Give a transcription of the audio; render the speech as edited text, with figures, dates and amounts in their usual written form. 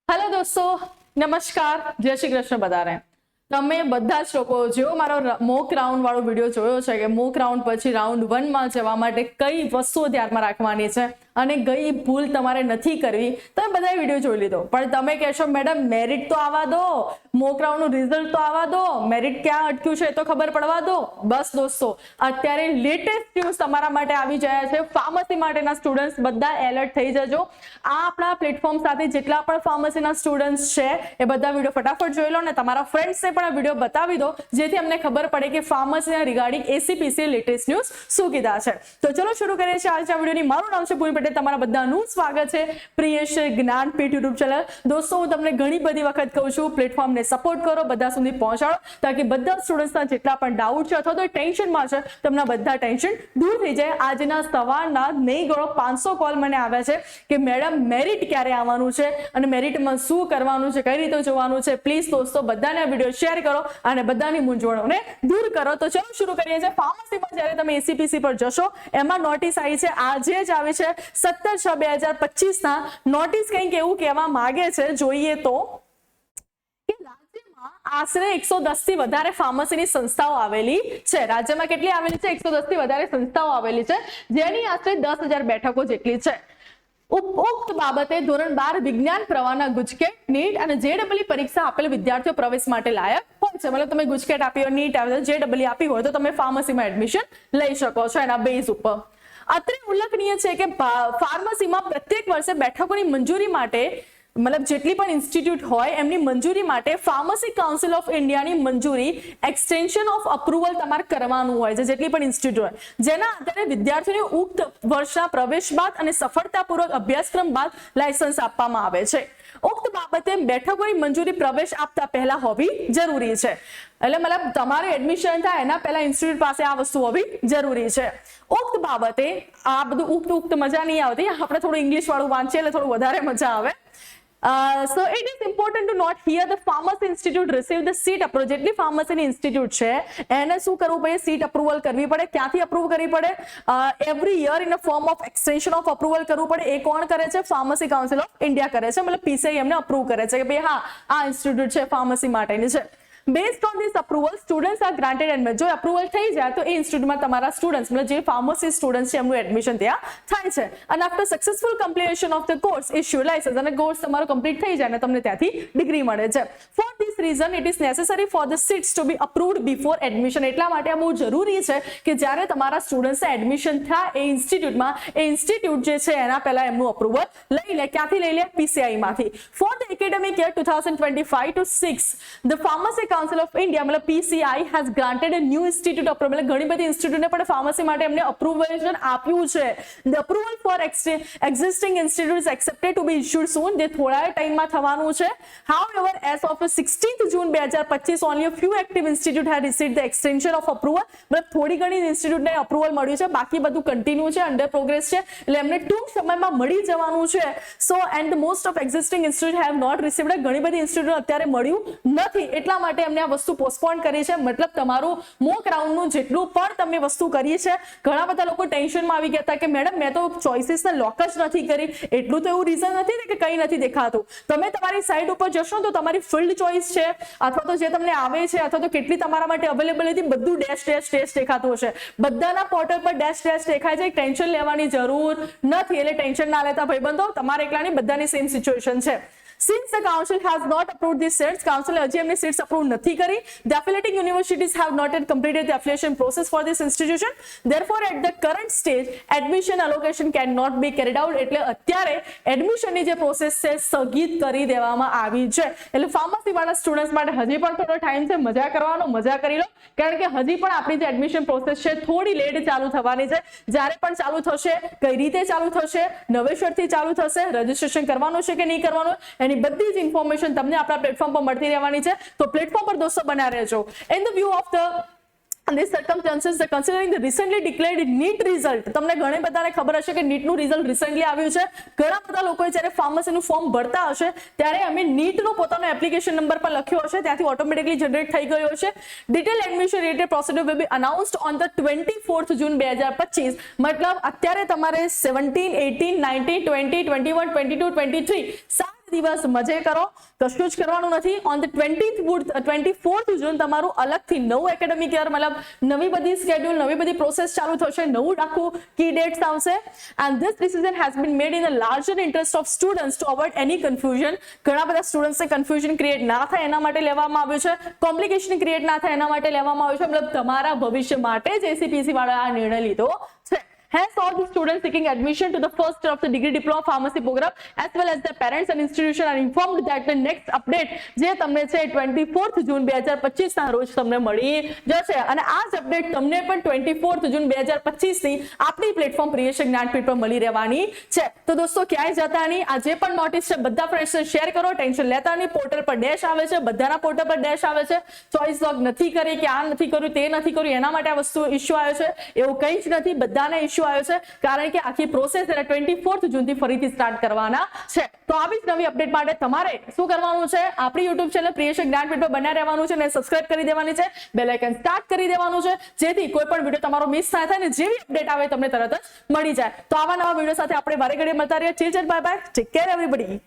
Hello દોસ્તો, નમસ્કાર, જય શ્રી કૃષ્ણ બધાને. તમે બધા જ લોકો જેવો મારો મોક રાઉન્ડ વાળો વિડીયો જોયો છે કે મોક રાઉન્ડ પછી રાઉન્ડ 1 માં જવા માટે કઈ વસ્તુઓ ધ્યાનમાં રાખવાની છે અને કઈ ભૂલ તમારે નથી કરવી, તમે બધાએ વિડીયો જોઈ લીધો. પણ તમે કહેશો મેડમ મેરિટ તો આવવા દો, મોક રાઉન્ડનું રિઝલ્ટ તો આવવા દો, મેરિટ ક્યાં અટક્યું છે તો ખબર પડવા દો. બસ દોસ્તો, અત્યારે લેટેસ્ટ ન્યૂઝ તમારા માટે આવી ગયા છે. ફાર્મસી માટેના સ્ટુડન્ટ્સ બધા એલર્ટ થઈ જજો. આ આપણા પ્લેટફોર્મ સાથે જેટલા પણ ફાર્મસીના સ્ટુડન્ટ્સ છે એ બધા વિડીયો ફટાફટ જોઈ લો અને તમારા ફ્રેન્ડ્સને પણ આ વિડીયો બતાવી દો, જેથી અમને ખબર પડે કે ફાર્મસીના રિગાર્ડિંગ એસીપીસી લેટેસ્ટ ન્યૂઝ શું કીધા છે. તો ચલો શરૂ કરીએ છીએ આજના વિડીયોની. મારું નામ છે ભૂમિ પટેલ, તમારા બધાનું સ્વાગત છે પ્રિયેશ જ્ઞાનપીઠ યુટ્યુબ ચેનલ. દોસ્તો, હું તમને ઘણી બધી વખત કહું છું, પ્લેટફોર્મને સપોર્ટ કરો, બધા સુધી પહોંચાડો, તાકી બધા સ્ટુડન્ટ્સના જેટલા પણ ડાઉટ છે અથવા તો ટેન્શનમાં છે તેમના બધા ટેન્શન દૂર થઈ જાય. આજના સવારના નહીં ગણો 500 કોલ મને આવ્યા છે કે મેડમ મેરિટ ક્યારે આવવાનું છે અને મેરિટમાં શું કરવાનું છે, કઈ રીતે જોવાનું છે. પ્લીઝ દોસ્તો, બધાને આ વિડીયો શેર કરો અને બધાની મૂંઝવણોને દૂર કરો. તો ચલો શરૂ કરીએ છીએ. ફાર્મસીમાં જ્યારે તમે એસીપીસી પર જશો, એમાં નોટિસ આવી છે, આજે જ આવી છે 17/6/2025 ના. નોટિસ કંઈક એવું કહેવા માંગે છે, જોઈએ તો કે રાજ્યમાં આશરે 110 થી વધારે ફાર્મસીની સંસ્થાઓ આવેલી છે. રાજ્યમાં કેટલી આવેલી છે? 110 થી વધારે સંસ્થાઓ આવેલી છે, જેની આશરે 10,000 બેઠકો જેટલી છે. ઉપરોક્ત બાબતે ધોરણ 12 વિજ્ઞાન પ્રવાહના ગુજકેટ, નીટ અને જેડબલઈ પરીક્ષા આપેલ વિદ્યાર્થીઓ પ્રવેશ માટે લાયક હોય છે. મતલબ તમે ગુજકેટ આપી હોય, નીટ આપી હોય, જેડબલઈ આપી હોય તો તમે ફાર્મસીમાં એડમિશન લઈ શકો છો એના બેઝ ઉપર. અત્રે ઉલ્લેખનીય છે કે ફાર્મસીમાં પ્રત્યેક વર્ષે બેઠકોની મંજૂરી માટે, મતલબ જેટલી પણ ઇન્સ્ટિટ્યૂટ હોય એમની મંજૂરી માટે ફાર્મસી કાઉન્સિલ ઓફ ઇન્ડિયાની મંજૂરી, એક્સટેન્શન ઓફ અપ્રુવલ તમારે કરવાનું હોય છે. જેટલી પણ ઇન્સ્ટિટ્યૂટ હોય, જેના આધારે વિદ્યાર્થીઓને ઉક્ત વર્ષના પ્રવેશ બાદ અને સફળતાપૂર્વક અભ્યાસક્રમ બાદ લાયસન્સ આપવામાં આવે છે. ઉક્ત બાબતે બેઠકોની મંજૂરી પ્રવેશ આપતા પહેલા હોવી જરૂરી છે. એટલે મતલબ તમારે એડમિશન થાય એના પહેલા ઇન્સ્ટિટ્યૂટ પાસે આ વસ્તુ હોવી જરૂરી છે. ઉક્ત બાબતે આ બધું ઉક્ત મજા નહીં આવતી, આપણે થોડું ઇંગ્લિશ વાળું વાંચીએ એટલે થોડું વધારે મજા આવે. So it is important to note here the pharmacy institute receive the seat approval. જેટલી ફાર્મસીની ઇન્સ્ટિટ્યૂટ છે એને શું કરવું પડે? સીટ અપ્રુવલ કરવી પડે. ક્યાંથી અપ્રુવ કરવી પડે? Every year in a form of extension of approval કરવું પડે. એ કોણ કરે છે? ફાર્મસી કાઉન્સિલ ઓફ ઇન્ડિયા કરે છે. મતલબ પીસીઆઈ એમને અપ્રુવ કરે છે કે ભાઈ હા, આ ઇન્સ્ટિટ્યૂટ છે ફાર્મસી માટેની છે. Based on this approval, students are granted admission. જો અપ્રુવલ થઈ જાય તો એ ઇન્સ્ટિટ્યૂટમાં તમારા સ્ટુડન્ટ્સ, મતલબ જે ફાર્મસી સ્ટુડન્ટ્સ છે એમનું એડમિશન ત્યાં થાય છે. અને after successful completion of the course issue license, અને કોર્સ તમારો કમ્પ્લીટ થઈ જાય ને તમને ત્યાંથી ડિગ્રી મળે છે. For this reason it is necessary for the seats to be approved before admission. એટલા માટે આ બહુ જરૂરી છે કે જ્યારે તમારા સ્ટુડન્ટ્સને એડમિશન થાય એ ઇન્સ્ટિટ્યૂટમાં, એ ઇન્સ્ટિટ્યૂટ જે છે એના પહેલા એમનું અપ્રુવલ લઈ લે. ક્યાંથી લઈ લે? પીસીઆઈ માંથી. For the academic year 2025-6 the pharmacy council of India, મતલબ PCI has granted a new institute approval. ઘણી બધી ઇન્સ્ટિટ્યૂટને પણ ફાર્મસી માટે એમને અપ્રુવલ આપ્યું છે. The approval for existing institutes accepted to be issued soon. જે થોડા ટાઈમમાં થવાનું છે. However as of 16th June 2025 only a few active institute have received the extension of approval. મતલબ થોડી ઘણી ઇન્સ્ટિટ્યૂટને અપ્રુવલ મળ્યું છે, બાકી બધું કન્ટિન્યુ છે, અંડર પ્રોગ્રેસ છે, એટલે એમને ટૂંક સમયમાં મળી જવાનું છે. So and the most of existing institute have not received. ઘણી બધી ઇન્સ્ટિટ્યૂટ અત્યારે મળ્યું નથી, એટલા માટે એમને આ વસ્તુ પોસ્ટપોન કરી છે. મતલબ તમારું મોક રાઉન્ડનું જેટલું પણ તમે વસ્તુ કરી છે, ઘણા બધા લોકો ટેન્શનમાં આવી ગયા હતા કે મેડમ મેં તો ચોઇસીસને લોક જ નથી કરી. એટલું તો એવું રીઝન નથી ને કે કંઈ નથી દેખાતું. તમે તમારી સાઇટ ઉપર જશો તો તમારી ફિલ્ડ ચોઇસ છે અથવા તો જે તમને આવે છે અથવા તો કેટલી તમારા માટે અવેલેબિલિટી, બધું ડેશ ડેશ ડેશ દેખાતું હશે. બધાના પોર્ટલ પર ડેશ ડેશ દેખાય છે. ટેન્શન લેવાની જરૂર નથી, એટલે ટેન્શન ના લેતા ભાઈબંધો. તમારે એકલાની બધાની સેમ સિચ્યુએશન છે. Since the council has not approved these seats, council હજી એમની seats approve નથી કરી. The affiliating universities have not yet completed the affiliation process for this institution. Therefore, at the current stage, admission allocation cannot be carried out. એટલે અત્યારે એડમિશનની જે process છે સ્થગિત કરી દેવામાં આવી છે. એટલે ફાર્મસી વાળા સ્ટુડન્ટ્સ માટે હજી પણ થોડો ટાઈમ છે, મજા કરવાનો, મજા કરી લો. કારણ કે હજી પણ આપણી જે એડમિશન પ્રોસેસ છે થોડી લેટ ચાલુ થવાની છે. જ્યારે પણ ચાલુ થશે, કઈ રીતે ચાલુ થશે, નવેસરથી ચાલુ થશે, રજીસ્ટ્રેશન કરવાનું છે કે નહીં કરવાનું, એની બધી જ ઇન્ફોર્મેશન તમને આપણા પ્લેટફોર્મ પર મળતી રહેવાની છે. તો પ્લેટફોર્મ પર દોસ્તો બના રહેજો. In the view of the these circumstances, considering the recently declared NEET result, તમને ઘણી બધાને ખબર હશે કે નીટનું રિઝલ્ટ રિસેન્ટલી આવ્યું છે. ઘણા બધા લોકોએ જ્યારે ફાર્મસીનું ફોર્મ ભરતા હશે ત્યારે અમે નીટનો પોતાનો એપ્લિકેશન નંબર પર લખ્યો હશે, ત્યાંથી ઓટોમેટિકલી જનરેટ થઈ ગયો હશે. Detail admission related procedure will be અનાઉન્સ્ડ on the 24th June 2025. મતલબ અત્યારે તમારે 17, 18, 19, 20, 21, 22, 23 દિવસ મજે કરો, કશું જ કરવાનું નથી. ઓન ધ 24th જૂન તમારું અલગથી નવું એકેડેમિક યર મતલબ નવી બધી સ્કેડ્યુલ, નવી બધી પ્રોસેસ ચાલુ થશે, નવું આખું કી ડેટ્સ આવશે. And this decision has been made in the larger interest of students two avoid any confusion. ઘણા બધા સ્ટુડન્ટ્સને કન્ફ્યુઝન ક્રિએટ ના થાય એના માટે લેવામાં આવ્યું છે, કોમ્પ્લિકેશન ક્રિએટ ના થાય એના માટે લેવામાં આવ્યું છે. મતલબ તમારા ભવિષ્ય માટે જ એસીપીસી વાળા આ નિર્ણય લીધો છે. Hence, all the students seeking admission to the first year of the degree diploma pharmacy program as well as their parents and institution are informed that the next update જે તમને છે 24th જૂન 2025 ના રોજ તમને મળી જશે. અને આ જ અપડેટ તમને પણ 24th જૂન 2025 થી આપણી પ્લેટફોર્મ પ્રિયશક જ્ઞાનપીઠ પર મળી રહેવાની છે. તો દોસ્તો ક્યાંય જતા નહીં, આ જે પણ નોટિસ છે બધા ફ્રેન્ડ્સને શેર કરો, ટેન્શન લેતા નહીં. પોર્ટલ પર ડેશ આવે છે, બધાના પોર્ટલ પર ડેશ આવે છે. ચોઇસ લોગ નથી કરી કે આ નથી કર્યું તે નથી કર્યું એના માટે આ વસ્તુ ઇશ્યુ આવ્યો છે, એવું કંઈ જ નથી. બધાને ઇશ્યુ આવ્યો છે કારણ કે આખી પ્રોસેસ 24th જૂનથી ફરીથી સ્ટાર્ટ કરવાના છે. તો આવી જ નવી અપડેટ માટે તમારે શું કરવાનું છે, આપણી યુટ્યુબ ચેનલ પ્રિયશક જ્ઞાનપીઠ પર બન્યા રહેવાનું છે અને સબસ્ક્રાઇબ કરી દેવાની છે, બેલ આઇકન સ્ટાર્ટ કરી દેવાનું છે, જેથી કોઈ પણ વિડીયો તમારો મિસ ના થાય ને જેવી અપડેટ આવે તમને તરત જ મળી જાય. તો આવા નવા વિડીયો સાથે આપણે વારે ઘડીએ મળતા રહીએ. Chill chill bye bye, take care everybody.